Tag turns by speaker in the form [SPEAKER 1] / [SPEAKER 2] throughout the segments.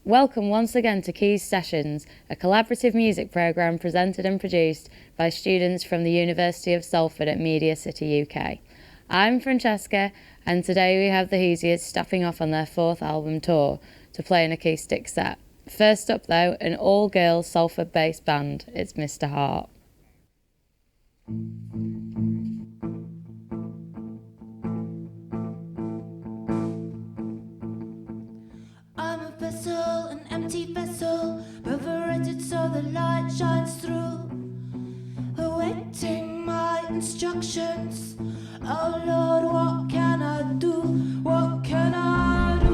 [SPEAKER 1] Welcome once again to Quays Sessions, a collaborative music programme presented and produced by students from the University of Salford at Media City, UK. I'm Francesca, and today we have the Hesias staffing off on their 4th album tour to play an acoustic set. First up though, an all-girls Salford-based band, it's Mr. Hart.
[SPEAKER 2] I'm a vessel, an empty vessel, perforated so the light shines through, awaiting my instructions. Oh Lord, what can I do? What can I do?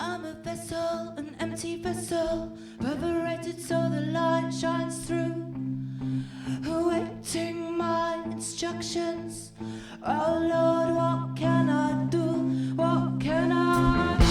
[SPEAKER 2] I'm a vessel, an empty vessel, perforated so the light shines through, awaiting my instructions. Oh Lord, what can I do? What can I do?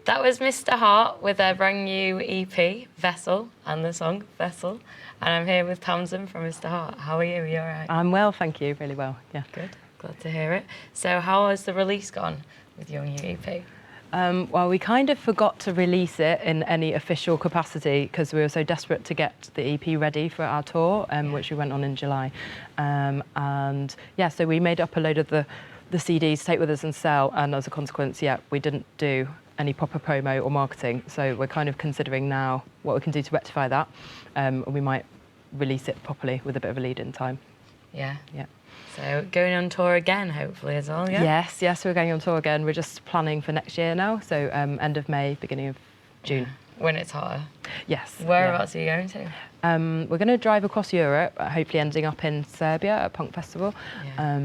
[SPEAKER 1] That was Mr. Hart with their brand new EP, Vessel, and the song Vessel. And I'm here with Tamsin from Mr. Hart. How are you? Are you all right?
[SPEAKER 3] I'm well, thank you, really well, yeah.
[SPEAKER 1] Good, glad to hear it. So how has the release gone with your new EP?
[SPEAKER 3] Well, we kind of forgot to release it in any official capacity because we were so desperate to get the EP ready for our tour, which we went on in July. And yeah, so we made up a load of the CDs to take with us and sell, and as a consequence, yeah, we didn't do any proper promo or marketing. So we're kind of considering now what we can do to rectify that. We might release it properly with a bit of a lead in time.
[SPEAKER 1] Yeah.
[SPEAKER 3] Yeah.
[SPEAKER 1] So going on tour again, hopefully, as well, yeah?
[SPEAKER 3] Yes, we're going on tour again. We're just planning for next year now, so end of May, beginning of June.
[SPEAKER 1] When it's hotter?
[SPEAKER 3] Yes.
[SPEAKER 1] Whereabouts are you going to?
[SPEAKER 3] We're going to drive across Europe, hopefully ending up in Serbia at a punk festival.
[SPEAKER 1] Yeah.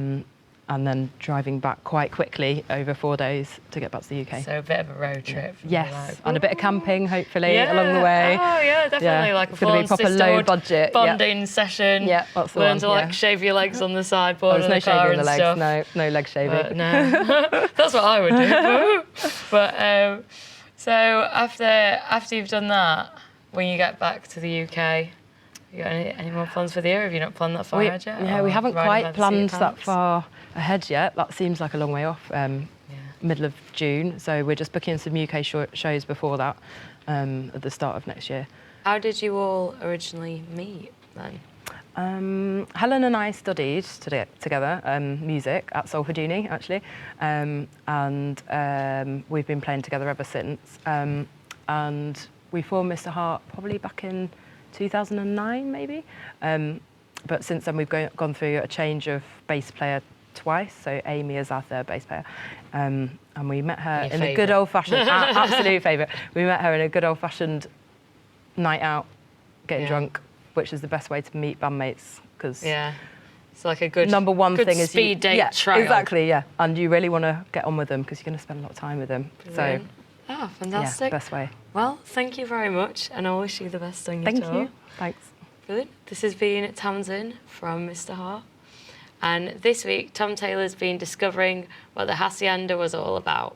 [SPEAKER 3] and then driving back quite quickly over 4 days to get back to the UK.
[SPEAKER 1] So a bit of a road trip.
[SPEAKER 3] Yes, and a bit of camping, hopefully, along the way.
[SPEAKER 1] Oh, yeah, definitely. Like a full-on
[SPEAKER 3] proper low budget
[SPEAKER 1] bonding session.
[SPEAKER 3] Yeah, that's the
[SPEAKER 1] Learn
[SPEAKER 3] one.
[SPEAKER 1] to like shave your legs on the sideboard
[SPEAKER 3] There's
[SPEAKER 1] of
[SPEAKER 3] no
[SPEAKER 1] the car
[SPEAKER 3] shaving
[SPEAKER 1] and
[SPEAKER 3] the
[SPEAKER 1] stuff.
[SPEAKER 3] legs, no leg shaving.
[SPEAKER 1] But no, that's what I would do. But so after you've done that, when you get back to the UK, you got any more plans for the year? Have you not planned that far ahead yet?
[SPEAKER 3] Yeah, we haven't quite planned that far ahead yet. That seems like a long way off. Middle of June, so we're just booking some UK shows before that at the start of next year.
[SPEAKER 1] How did you all originally meet then?
[SPEAKER 3] Helen and I studied together music at Salford Uni, actually, and we've been playing together ever since. And we formed Mr. Hart probably back in 2009, maybe. But since then, we've gone through a change of bass player twice. So Amy is our third bass player. And we met her in a good old-fashioned, absolute favourite. We met her in a good old-fashioned night out, getting drunk, which is the best way to meet bandmates. Because
[SPEAKER 1] it's like a good
[SPEAKER 3] number one
[SPEAKER 1] good
[SPEAKER 3] thing is
[SPEAKER 1] speed date trial.
[SPEAKER 3] Exactly, and you really want to get on with them because you're going to spend a lot of time with them.
[SPEAKER 1] Brilliant. So, fantastic.
[SPEAKER 3] Best way.
[SPEAKER 1] Well, thank you very much, and I wish you the best on your tour.
[SPEAKER 3] Thank you. Thanks.
[SPEAKER 1] Brilliant. This has been Tamsin from Mr. Hart. And this week, Tom Taylor's been discovering what the Hacienda was all about.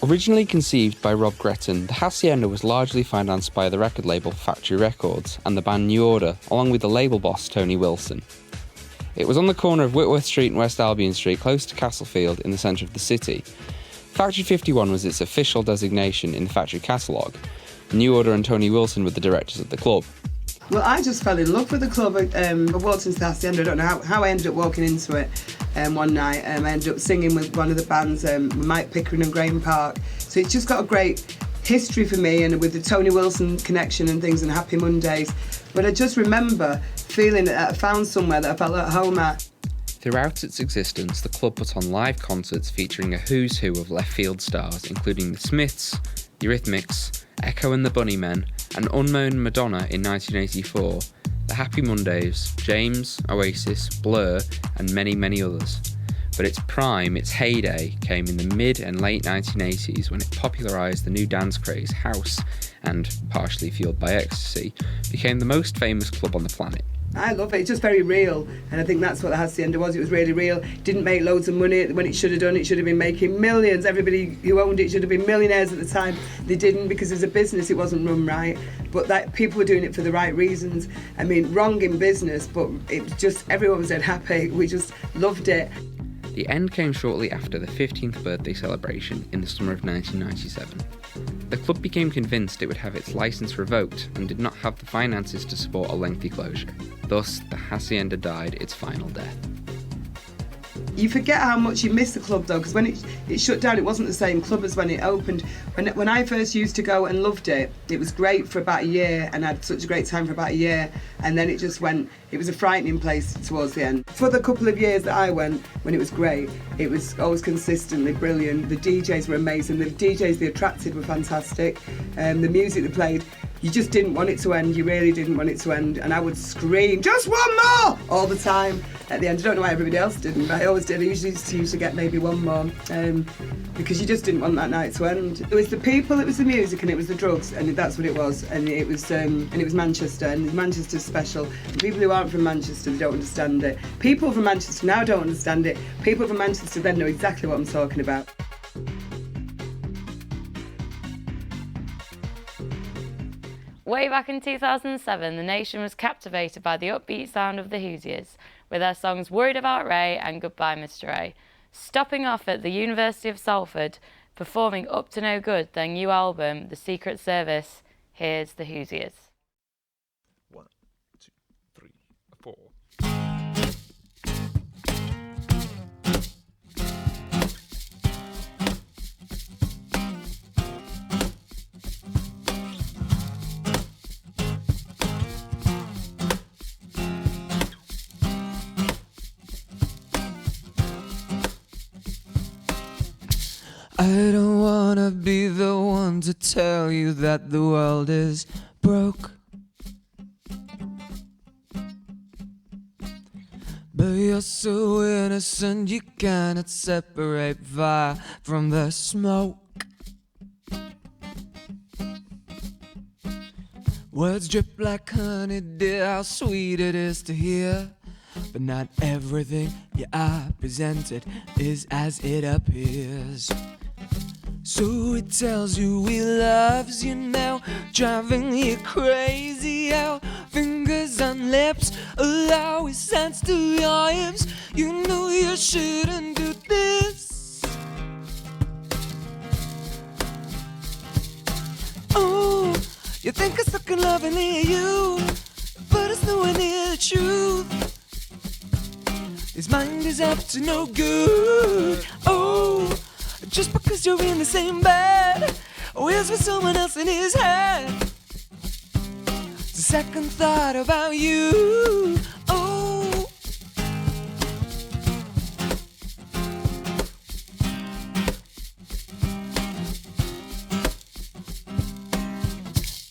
[SPEAKER 4] Originally conceived by Rob Gretton, the Hacienda was largely financed by the record label Factory Records and the band New Order, along with the label boss Tony Wilson. It was on the corner of Whitworth Street and West Albion Street, close to Castlefield, in the centre of the city. Factory 51 was its official designation in the Factory catalogue. New Order and Tony Wilson were the directors of the club.
[SPEAKER 5] Well, I just fell in love with the club. I walked into the Hacienda. I don't know how I ended up walking into it one night. I ended up singing with one of the bands, Mike Pickering and Graham Park. So it's just got a great history for me, and with the Tony Wilson connection and things and Happy Mondays. But I just remember feeling that I found somewhere that I felt at home at.
[SPEAKER 4] Throughout its existence, the club put on live concerts featuring a who's who of left field stars, including the Smiths, the Eurythmics, Echo and the Bunnymen, an unknown Madonna in 1984, the Happy Mondays, James, Oasis, Blur, and many, many others. But its prime, its heyday, came in the mid and late 1980s when it popularised the new dance craze, house, and, partially fueled by ecstasy, became the most famous club on the planet.
[SPEAKER 5] I love it. It's just very real, and I think that's what the Hacienda was. It was really real. Didn't make loads of money when it should have done. It should have been making millions. Everybody who owned it should have been millionaires at the time. They didn't, because as a business it wasn't run right. But that people were doing it for the right reasons. I mean, wrong in business, but it was just, everyone was dead happy. We just loved it.
[SPEAKER 4] The end came shortly after the 15th birthday celebration in the summer of 1997. The club became convinced it would have its licence revoked and did not have the finances to support a lengthy closure. Thus, the Hacienda died its final death.
[SPEAKER 5] You forget how much you miss the club though, because when it shut down, it wasn't the same club as when it opened. When I first used to go and loved it, it was great for about a year, and I had such a great time for about a year, and then it just went, it was a frightening place towards the end. For the couple of years that I went, when it was great, it was always consistently brilliant. The DJs were amazing, the DJs they attracted were fantastic, the music they played, you just didn't want it to end, you really didn't want it to end, and I would scream, just one more, all the time at the end. I don't know why everybody else didn't, but I always did. I usually used to get maybe one more, because you just didn't want that night to end. It was the people, it was the music, and it was the drugs, and that's what it was. And it was Manchester, and Manchester's special. And people who aren't from Manchester, they don't understand it. People from Manchester now don't understand it. People from Manchester then know exactly what I'm talking about.
[SPEAKER 1] Way back in 2007, the nation was captivated by the upbeat sound of the Hoosiers, with their songs Worried About Ray and Goodbye Mr. Ray. Stopping off at the University of Salford, performing Up to No Good, their new album, The Secret Service, here's the Hoosiers.
[SPEAKER 6] 1, 2, 3, 4.
[SPEAKER 2] I don't wanna be the one to tell you that the world is broke, but You're so innocent, you cannot separate fire from the smoke. Words drip like honey, dear, how sweet it is to hear. But not everything you are presented is as it appears. So it tells you he loves you now, driving you crazy. How fingers on lips allow his hands to your hips. You know you shouldn't do this. Oh, you think it's stuck in love and near you, but it's nowhere near the truth. His mind is up to no good. Oh, just because you're in the same bed, or is with someone else in his head. It's a second thought about you. Oh,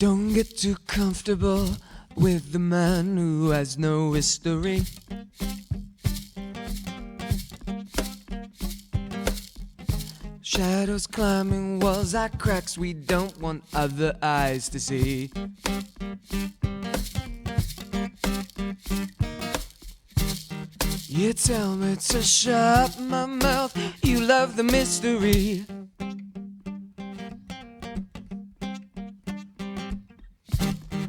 [SPEAKER 2] don't get too comfortable with the man who has no history. Shadows climbing walls like cracks we don't want other eyes to see. You tell me to shut my mouth, you love the mystery.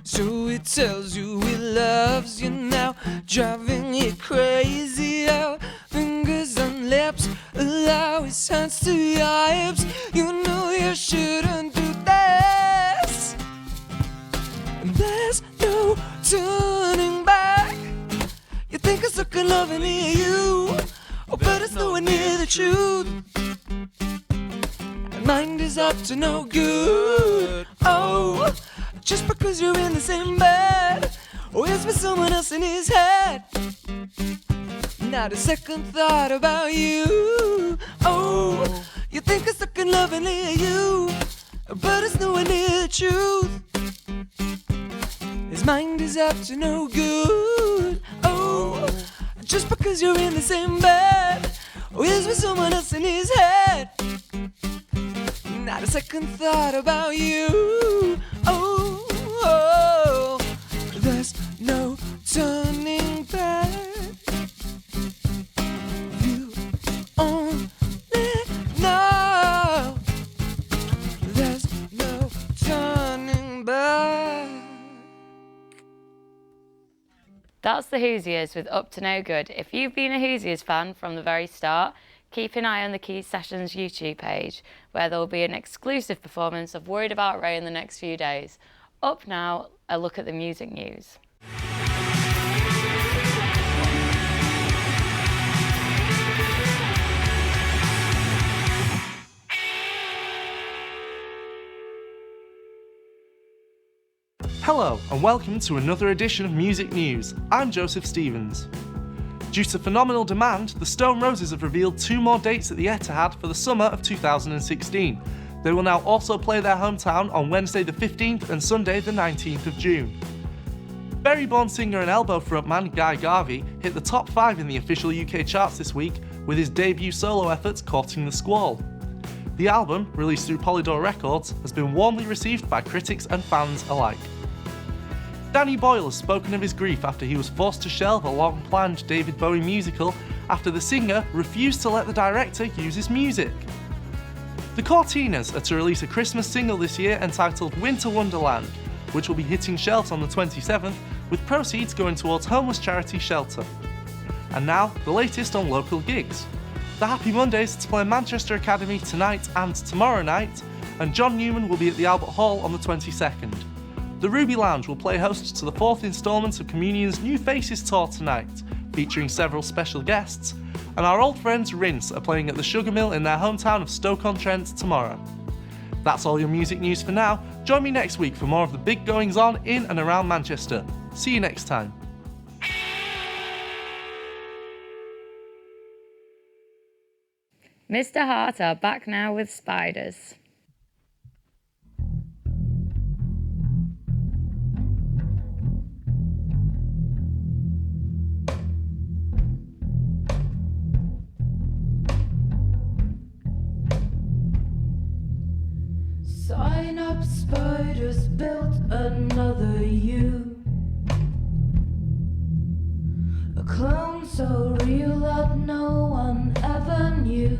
[SPEAKER 2] So he tells you he loves you now, driving you crazy. How fingers on lips allow his hands to your hips. You know you shouldn't do this. And there's no turning back. You think it's looking loving near you, oh, but it's nowhere near the truth. And mind is up to no good. Oh, just because you're in the same bed, or is with someone else in his head. Not a second thought about you. Oh, you think it's looking loving near you, but it's nowhere near the truth. His mind is up to no good. Oh, just because you're in the same bed, or is with someone else in his head. Not a second thought about you. Oh, oh, there's no turning back. You only know there's no turning back.
[SPEAKER 1] That's the Hoosiers with Up to No Good. If you've been a Hoosiers fan from the very start, keep an eye on the Quays Sessions YouTube page, where there will be an exclusive performance of Worried About Ray in the next few days. Up now, a look at the music news.
[SPEAKER 7] Hello and welcome to another edition of Music News. I'm Joseph Stevens. Due to phenomenal demand, the Stone Roses have revealed 2 more dates at the Etihad for the summer of 2016. They will now also play their hometown on Wednesday the 15th and Sunday the 19th of June. Bury-born singer and Elbow frontman Guy Garvey hit the top 5 in the official UK charts this week with his debut solo effort Courting the Squall. The album, released through Polydor Records, has been warmly received by critics and fans alike. Danny Boyle has spoken of his grief after he was forced to shelve a long-planned David Bowie musical after the singer refused to let the director use his music. The Cortinas are to release a Christmas single this year entitled Winter Wonderland, which will be hitting shelves on the 27th, with proceeds going towards homeless charity Shelter. And now, the latest on local gigs. The Happy Mondays to play Manchester Academy tonight and tomorrow night, and John Newman will be at the Albert Hall on the 22nd. The Ruby Lounge will play host to the 4th instalment of Communion's New Faces tour tonight, featuring several special guests, and our old friends Rinse are playing at the Sugar Mill in their hometown of Stoke-on-Trent tomorrow. That's all your music news for now. Join me next week for more of the big goings-on in and around Manchester. See you next time.
[SPEAKER 1] Mr. Hart are back now with Spiders.
[SPEAKER 8] I just built another you. A clone so real that no one ever knew.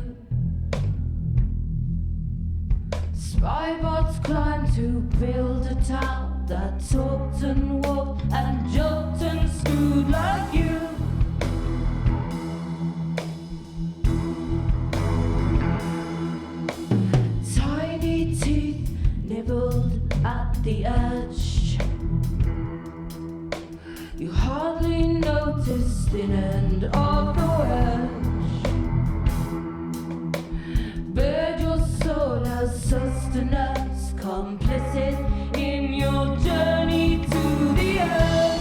[SPEAKER 8] Spy bots climb to build a town that talked and walked and jumped and screwed like you. Tiny teeth nibbled at the edge. You hardly noticed the end of the wedge. Bared your soul as sustenance, complicit in your journey to the edge.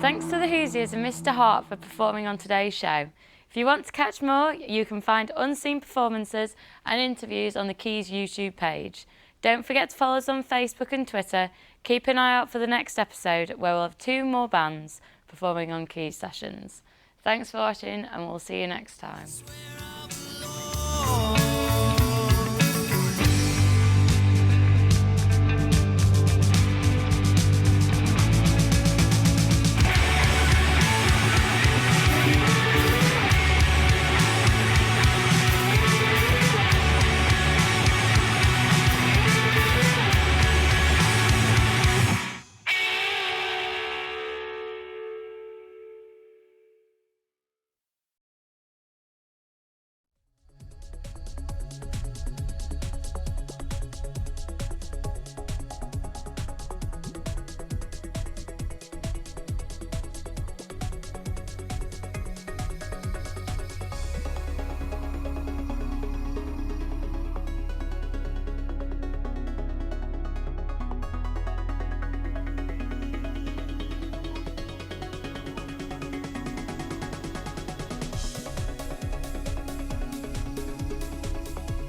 [SPEAKER 1] Thanks to the Hoosiers and Mr. Hart for performing on today's show. If you want to catch more, you can find unseen performances and interviews on the Quays YouTube page. Don't forget to follow us on Facebook and Twitter. Keep an eye out for the next episode where we'll have 2 more bands performing on Quays sessions. Thanks for watching and we'll see you next time.